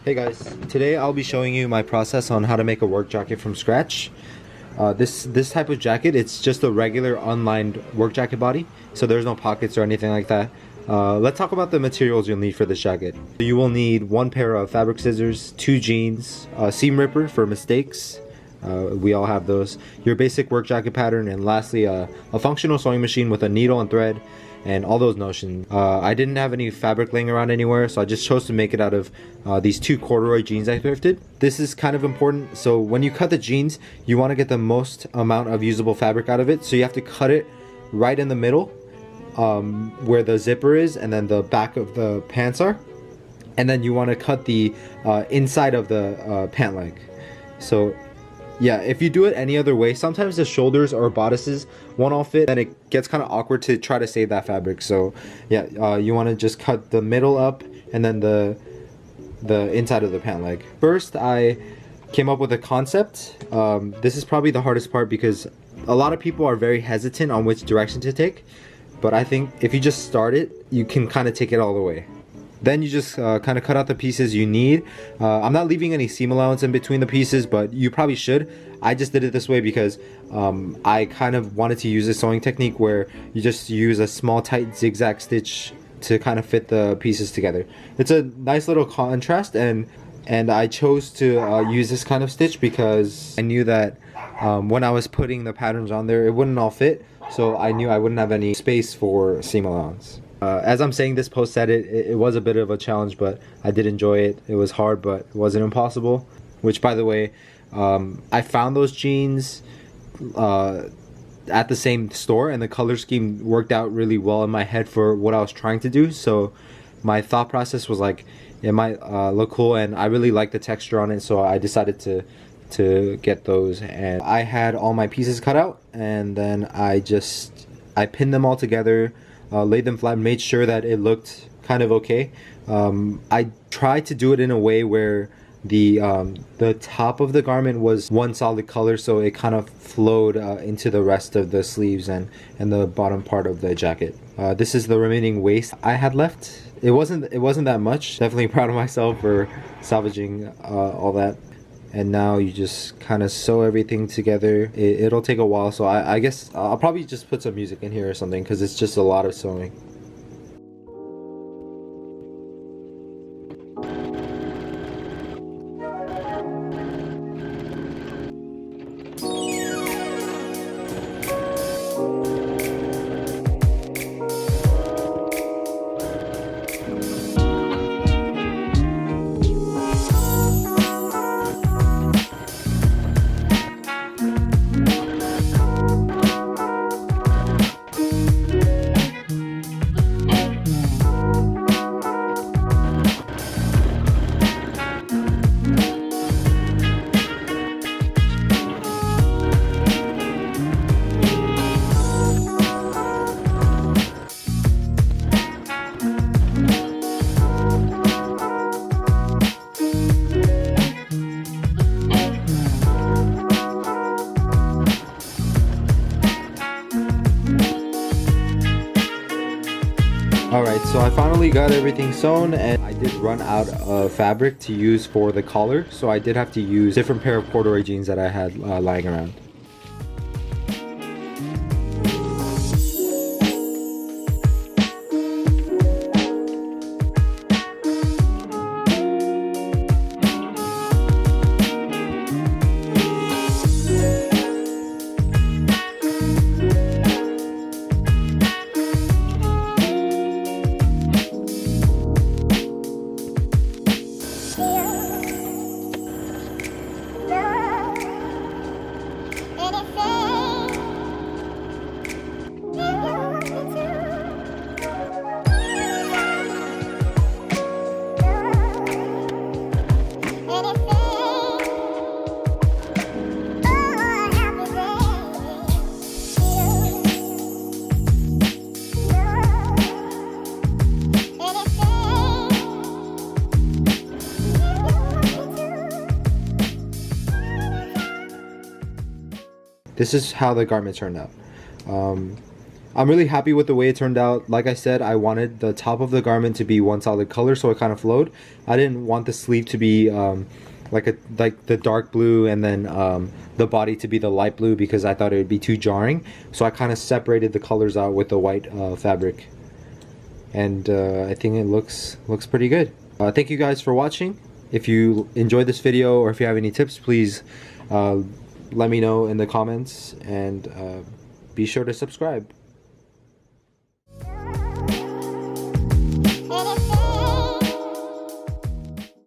Hey guys, today I'll be showing you my process on how to make a work jacket from scratch. This type of jacket, it's just a regular unlined work jacket body, so there's no pockets or anything like that. Let's talk about the materials you'll need for this jacket. You will need one pair of fabric scissors, 2 jeans, a seam ripper for mistakes. We all have those. Your basic work jacket pattern, and lastly a functional sewing machine with a needle and thread and all those notions. I didn't have any fabric laying around anywhere, so I just chose to make it out of these 2 corduroy jeans I thrifted. This is kind of important. So when you cut the jeans, you want to get the most amount of usable fabric out of it, so you have to cut it right in the middle where the zipper is and then the back of the pants are, and then you want to cut the inside of the pant leg. So yeah, if you do it any other way, sometimes the shoulders or bodices won't all fit and it gets kind of awkward to try to save that fabric. So yeah, you want to just cut the middle up and then the inside of the pant leg. First, I came up with a concept. This is probably the hardest part because a lot of people are very hesitant on which direction to take, but I think if you just start it, you can kind of take it all the way. Then you just kind of cut out the pieces you need. I'm not leaving any seam allowance in between the pieces, but you probably should. I just did it this way because I kind of wanted to use a sewing technique where you just use a small tight zigzag stitch to kind of fit the pieces together. It's a nice little contrast, and I chose to use this kind of stitch because I knew that when I was putting the patterns on there, it wouldn't all fit, so I knew I wouldn't have any space for seam allowance. As I'm saying this post edit, it was a bit of a challenge, but I did enjoy it. It was hard, but it wasn't impossible. Which, by the way, I found those jeans at the same store, and the color scheme worked out really well in my head for what I was trying to do. So my thought process was like, it might look cool, and I really like the texture on it, so I decided to get those. And I had all my pieces cut out, and then I pinned them all together. Laid them flat, made sure that it looked kind of okay. I tried to do it in a way where the top of the garment was one solid color, so it kind of flowed into the rest of the sleeves and the bottom part of the jacket. This is the remaining waist I had left. It wasn't that much. Definitely proud of myself for salvaging all that. And now you just kind of sew everything together. It'll take a while, so I guess I'll probably just put some music in here or something because it's just a lot of sewing. Alright, so I finally got everything sewn, and I did run out of fabric to use for the collar, so I did have to use a different pair of corduroy jeans that I had lying around. This is how the garment turned out. I'm really happy with the way it turned out. Like I said, I wanted the top of the garment to be one solid color, so it kind of flowed. I didn't want the sleeve to be like the dark blue, and then the body to be the light blue, because I thought it would be too jarring. So I kind of separated the colors out with the white fabric, and I think it looks pretty good. Thank you guys for watching. If you enjoyed this video, or if you have any tips, please let me know in the comments, and be sure to subscribe. Ready?